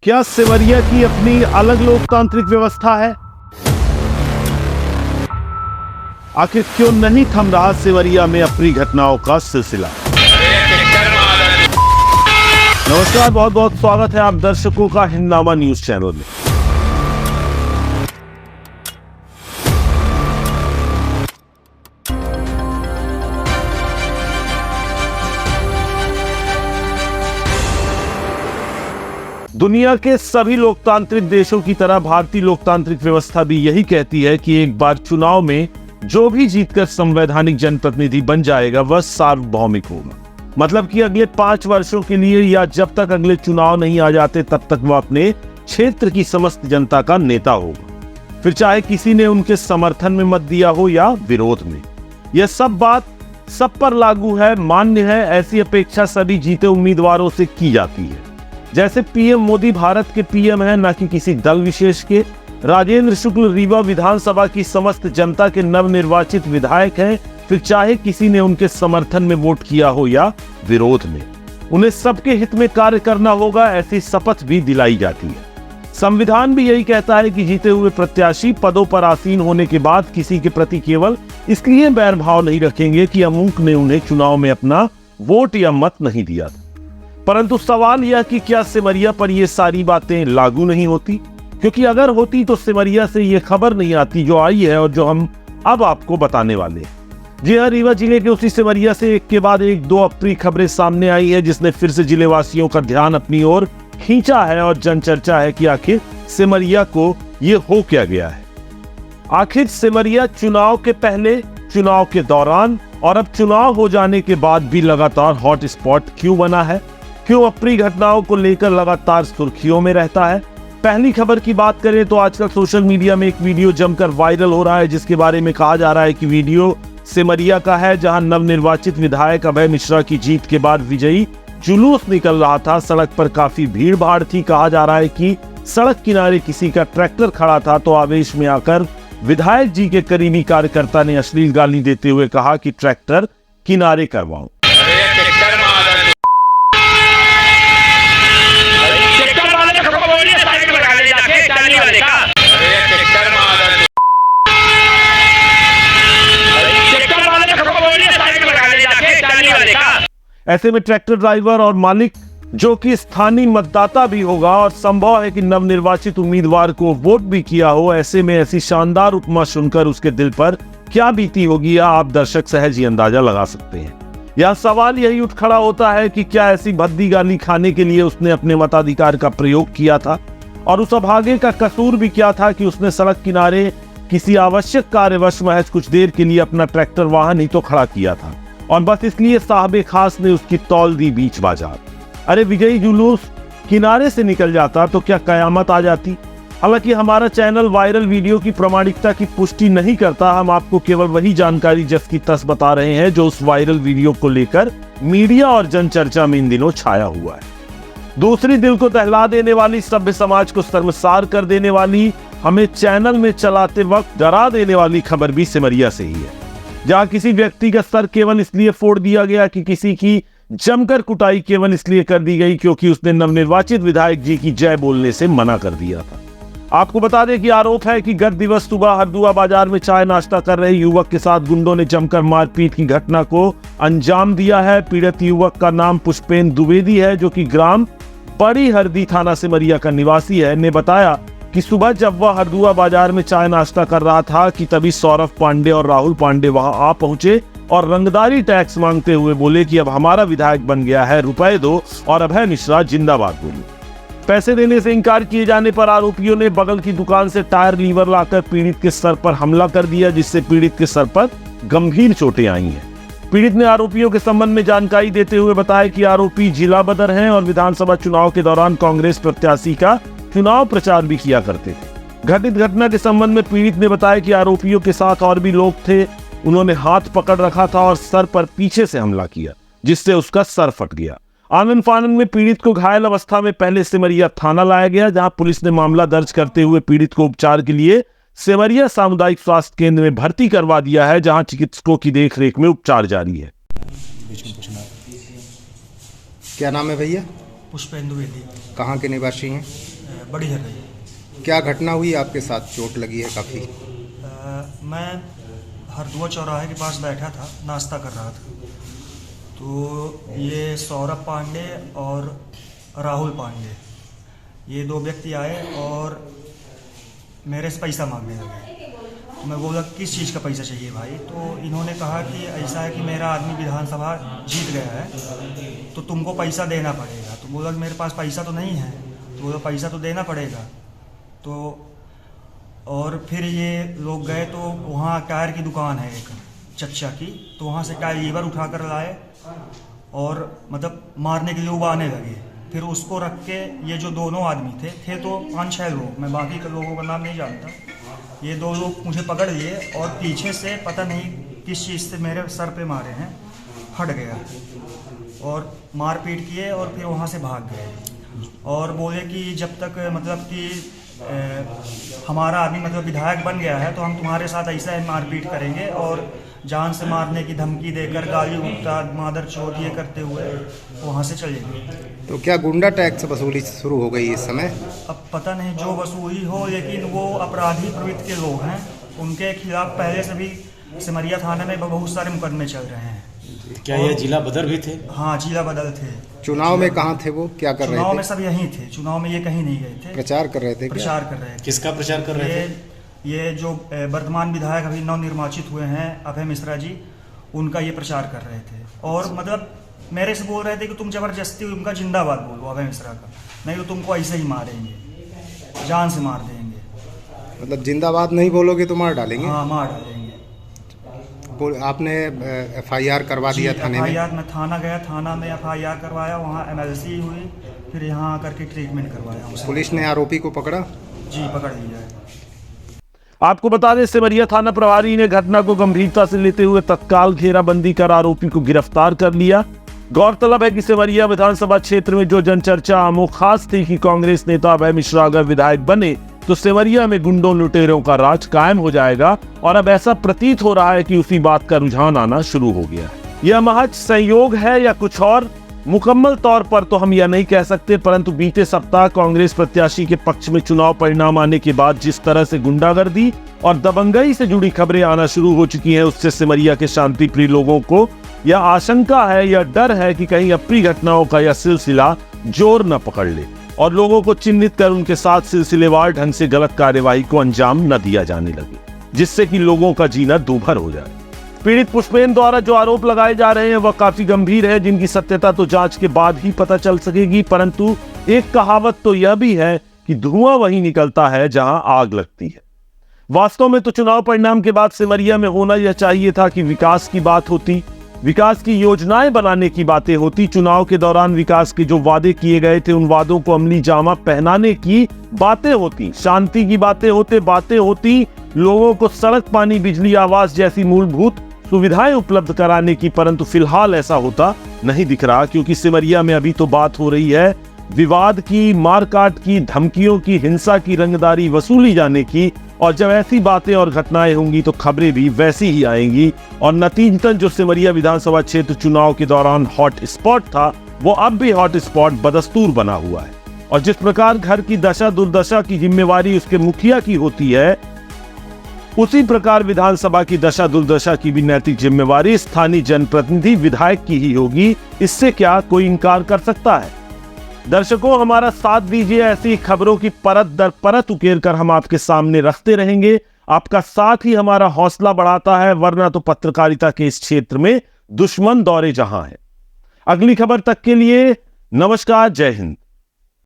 क्या सेमरिया की अपनी अलग लोकतांत्रिक व्यवस्था है? आखिर क्यों नहीं थम रहा सेमरिया में अप्रिय घटनाओं का सिलसिला? नमस्कार, बहुत बहुत स्वागत है आप दर्शकों का हिंदनामा न्यूज चैनल में। दुनिया के सभी लोकतांत्रिक देशों की तरह भारतीय लोकतांत्रिक व्यवस्था भी यही कहती है कि एक बार चुनाव में जो भी जीतकर संवैधानिक जनप्रतिनिधि बन जाएगा वह सार्वभौमिक होगा। मतलब कि अगले 5 वर्षों के लिए या जब तक अगले चुनाव नहीं आ जाते तब तक वह अपने क्षेत्र की समस्त जनता का नेता होगा, फिर चाहे किसी ने उनके समर्थन में मत दिया हो या विरोध में। यह सब बात सब पर लागू है, मान्य है, ऐसी अपेक्षा सभी जीते उम्मीदवारों से की जाती है। जैसे पीएम मोदी भारत के पीएम है, न कि किसी दल विशेष के। राजेंद्र शुक्ल रीवा विधानसभा की समस्त जनता के नवनिर्वाचित विधायक हैं, फिर चाहे किसी ने उनके समर्थन में वोट किया हो या विरोध में। उन्हें सबके हित में कार्य करना होगा, ऐसी शपथ भी दिलाई जाती है। संविधान भी यही कहता है कि जीते हुए प्रत्याशी पदों पर आसीन होने के बाद किसी के प्रति केवल इसलिए बैर भाव नहीं रखेंगे कि अमुक ने उन्हें चुनाव में अपना वोट या मत नहीं दिया था। परंतु सवाल यह कि क्या सेमरिया पर ये सारी बातें लागू नहीं होती? क्योंकि अगर होती तो सेमरिया से ये खबर नहीं आती जो आई है और जो हम अब आपको बताने वाले हैं। जी हाँ, रीवा जिले के उसी सेमरिया से एक के बाद एक 2 अप्रिय खबरें सामने आई है, जिसने फिर से जिले वासियों का ध्यान अपनी ओर खींचा है और जनचर्चा है कि आखिर सेमरिया को ये हो क्या गया है। आखिर सेमरिया चुनाव के पहले, चुनाव के दौरान और अब चुनाव हो जाने के बाद भी लगातार हॉट स्पॉट क्यों बना है? क्यों अप्रिय घटनाओं को लेकर लगातार सुर्खियों में रहता है? पहली खबर की बात करें तो आजकल सोशल मीडिया में एक वीडियो जमकर वायरल हो रहा है, जिसके बारे में कहा जा रहा है कि वीडियो सेमरिया का है, जहां नवनिर्वाचित विधायक अभय मिश्रा की जीत के बाद विजयी जुलूस निकल रहा था। सड़क पर काफी भीड़ भाड़ थी। कहा जा रहा है कि सड़क किनारे किसी का ट्रैक्टर खड़ा था, तो आवेश में आकर विधायक जी के करीबी कार्यकर्ता ने अश्लील गाली देते हुए कहा कि ट्रैक्टर किनारे करवाओ। ऐसे में ट्रैक्टर ड्राइवर और मालिक, जो कि स्थानीय मतदाता भी होगा और संभव है कि नवनिर्वाचित उम्मीदवार को वोट भी किया हो, ऐसे में ऐसी शानदार उपमा सुनकर उसके दिल पर क्या बीती होगी, या आप दर्शक सहज ही अंदाजा लगा सकते हैं। यह सवाल यही उठ खड़ा होता है कि क्या ऐसी भद्दी गाली खाने के लिए उसने अपने मताधिकार का प्रयोग किया था, और उस अभागे का कसूर भी क्या था कि उसने सड़क किनारे किसी आवश्यक कार्यवश महज कुछ देर के लिए अपना ट्रैक्टर वाहन ही तो खड़ा किया था, और बस इसलिए साहबे खास ने उसकी तौल दी बीच बाजार। अरे विजयी जुलूस किनारे से निकल जाता तो क्या कयामत आ जाती? हालांकि हमारा चैनल वायरल वीडियो की प्रामाणिकता की पुष्टि नहीं करता, हम आपको केवल वही जानकारी जस की तस बता रहे हैं जो उस वायरल वीडियो को लेकर मीडिया और जनचर्चा में इन दिनों छाया हुआ है। दूसरी दिल को दहला देने वाली, सभ्य समाज को शर्मसार कर देने वाली, हमें चैनल में चलाते वक्त डरा देने वाली खबर भी सेमरिया से ही है, जहां किसी व्यक्ति का सर केवल इसलिए फोड़ दिया गया कि किसी की जमकर कुटाई केवल इसलिए कर दी गई क्योंकि उसने नवनिर्वाचित विधायक जी की जय बोलने से मना कर दिया था। आपको बता दें कि आरोप है कि गत दिवस सुबह हरदुआ बाजार में चाय नाश्ता कर रहे युवक के साथ गुंडों ने जमकर मारपीट की घटना को अंजाम दिया है। पीड़ित युवक का नाम पुष्पेंद्र द्विवेदी है, जो कि ग्राम बड़ी हरदी थाना सेमरिया का निवासी है। ने बताया कि सुबह जब वह हरदुआ बाजार में चाय नाश्ता कर रहा था कि तभी सौरभ पांडे और राहुल पांडे वहां आ पहुंचे और रंगदारी टैक्स मांगते हुए बोले कि अब हमारा विधायक बन गया है, रुपए दो, और अभय मिश्रा जिंदाबाद बोले। पैसे देने से इनकार किए जाने पर आरोपियों ने बगल की दुकान से टायर लीवर लाकर पीड़ित के सर पर हमला कर दिया, जिससे पीड़ित के सर पर गंभीर चोटें आई हैं। पीड़ित ने आरोपियों के संबंध में जानकारी देते हुए बताया कि आरोपी जिला बदर हैं और विधानसभा चुनाव के दौरान कांग्रेस प्रत्याशी का चुनाव प्रचार भी किया करते थे। घटित घटना के संबंध में पीड़ित ने बताया कि आरोपियों के साथ और भी लोग थे। उन्होंने हाथ पकड़ रखा था और सर पर पीछे से हमला किया, जिससे उसका सर फट गया। आनन फानन में पीड़ित को घायल अवस्था में पहले सेमरिया थाना लाया गया, जहां पुलिस ने मामला दर्ज करते हुए पीड़ित को उपचार के लिए सेमरिया सामुदायिक स्वास्थ्य केंद्र में भर्ती करवा दिया है, जहां चिकित्सकों की देखरेख में उपचार जारी है। क्या नाम है भैया? पुष्पेंद्र द्विवेदी। कहाँ के निवासी हैं? है, बड़ी है गई। क्या घटना हुई आपके साथ? चोट लगी है काफ़ी। मैं हरदुआ चौराहे के पास बैठा था, नाश्ता कर रहा था, तो ये सौरभ पांडे और राहुल पांडे, ये दो व्यक्ति आए और मेरे से पैसा मांगने लगे। तो मैं बोला किस चीज़ का पैसा चाहिए भाई? तो इन्होंने कहा कि ऐसा है कि मेरा आदमी विधानसभा जीत गया है तो तुमको पैसा देना पड़ेगा। तो बोला कि मेरे पास पैसा तो नहीं है। तो बोला पैसा तो देना पड़ेगा। तो और फिर ये लोग गए तो वहाँ टायर की दुकान है एक चच्चा की, तो वहाँ से टायर लीवर उठा कर लाए और मतलब मारने के लिए उबाने लगे। फिर उसको रख के ये जो दोनों आदमी थे तो 5-6 लोग, मैं बाकी के लोगों का नाम नहीं जानता, ये दो लोग मुझे पकड़ लिए और पीछे से पता नहीं किस चीज़ से मेरे सर पे मारे हैं, हट गया और मारपीट किए और फिर वहाँ से भाग गए और बोले कि जब तक मतलब कि हमारा आदमी मतलब विधायक बन गया है तो हम तुम्हारे साथ ऐसा ही मारपीट करेंगे और जान से मारने की धमकी देकर गाली गुप्ता मादर चोट ये करते हुए वहाँ से चले गए। तो क्या गुंडा टैक्स वसूली शुरू हो गई इस समय? अब पता नहीं जो वसूली हो, लेकिन वो अपराधी प्रवृत्ति के लोग हैं, उनके खिलाफ पहले से भी सिमरिया थाने में बहुत सारे मुकदमे चल रहे हैं। क्या ये जिला बदर भी थे? हाँ, जिला बदल थे। चुनाव में कहाँ थे वो? क्या कर रहे थे? चुनाव में सब यहीं थे, चुनाव में ये कहीं नहीं गए थे। प्रचार कर रहे थे? प्रचार कर रहे थे। किसका प्रचार कर रहे थे? ये जो वर्तमान विधायक अभी नवनिर्वाचित हुए हैं अभय मिश्रा जी, उनका ये प्रचार कर रहे थे और मतलब मेरे से बोल रहे थे कि तुम जबरदस्ती उनका जिंदाबाद बोलो अभय मिश्रा का, नहीं तो तुमको ऐसे ही मारेंगे, जान से मार देंगे। मतलब जिंदाबाद नहीं बोलोगे तो मार डालेंगे? हाँ, मार डालेंगे। आपने FIR करवा दिया थाने में? FIR में थाना गया, थाना में FIR करवाया, वहाँ MLC हुई, फिर यहाँ आकर के ट्रीटमेंट करवाया। पुलिस ने आरोपी को पकड़ा? जी, पकड़ लिया है। आपको बता दें, सिमरिया थाना प्रभारी ने घटना को गंभीरता से लेते हुए तत्काल घेराबंदी कर आरोपी को गिरफ्तार कर लिया। गौरतलब है कि सिमरिया विधानसभा क्षेत्र में जो जनचर्चा आमो खास थी कि कांग्रेस नेता अभय मिश्रा अगर विधायक बने तो सिमरिया में गुंडों लुटेरों का राज कायम हो जाएगा, और अब ऐसा प्रतीत हो रहा है कि उसी बात का रुझान आना शुरू हो गया है। यह महज संयोग है या कुछ और, मुकम्मल तौर पर तो हम यह नहीं कह सकते, परंतु बीते सप्ताह कांग्रेस प्रत्याशी के पक्ष में चुनाव परिणाम आने के बाद जिस तरह से गुंडागर्दी और दबंगई से जुड़ी खबरें आना शुरू हो चुकी हैं, उससे सिमरिया के शांति प्रिय लोगों को यह आशंका है, यह डर है कि कहीं अप्रिय घटनाओं का यह सिलसिला जोर न पकड़ ले और लोगों को चिन्हित कर उनके साथ सिलसिलेवार ढंग से गलत कार्यवाही को अंजाम न दिया जाने लगे, जिससे कि लोगों का जीना दूभर हो जाए। पीड़ित पुष्पेन द्वारा जो आरोप लगाए जा रहे हैं वह काफी गंभीर है, जिनकी सत्यता तो जांच के बाद ही पता चल सकेगी, परंतु एक कहावत तो यह भी है कि धुआं वहीं निकलता है जहां आग लगती है। वास्तव में तो चुनाव परिणाम के बाद सिमरिया में होना यह चाहिए था कि विकास की बात होती, विकास की योजनाएं बनाने की बातें होती, चुनाव के दौरान विकास के जो वादे किए गए थे उन वादों को अमली जामा पहनाने की बातें होती, शांति की बातें होती, लोगों को सड़क, पानी, बिजली, आवास जैसी मूलभूत सुविधाएं उपलब्ध कराने की, परंतु फिलहाल ऐसा होता नहीं दिख रहा, क्योंकि सिमरिया में अभी तो बात हो रही है विवाद की, मारकाट की, धमकियों की, हिंसा की, रंगदारी वसूली जाने की, और जब ऐसी बातें और घटनाएं होंगी तो खबरें भी वैसी ही आएंगी और नतीजतन जो सिमरिया विधानसभा क्षेत्र चुनाव के दौरान हॉट स्पॉट था वो अब भी हॉट स्पॉट बदस्तूर बना हुआ है। और जिस प्रकार घर की दशा दुर्दशा की जिम्मेवारी उसके मुखिया की होती है, उसी प्रकार विधानसभा की दशा दुर्दशा की भी नैतिक जिम्मेवारी स्थानीय जनप्रतिनिधि विधायक की ही होगी। इससे क्या कोई इनकार कर सकता है? दर्शकों, हमारा साथ दीजिए, ऐसी खबरों की परत दर परत उकेर कर हम आपके सामने रखते रहेंगे। आपका साथ ही हमारा हौसला बढ़ाता है, वरना तो पत्रकारिता के इस क्षेत्र में दुश्मन दौरे जहां है। अगली खबर तक के लिए नमस्कार, जय हिंद।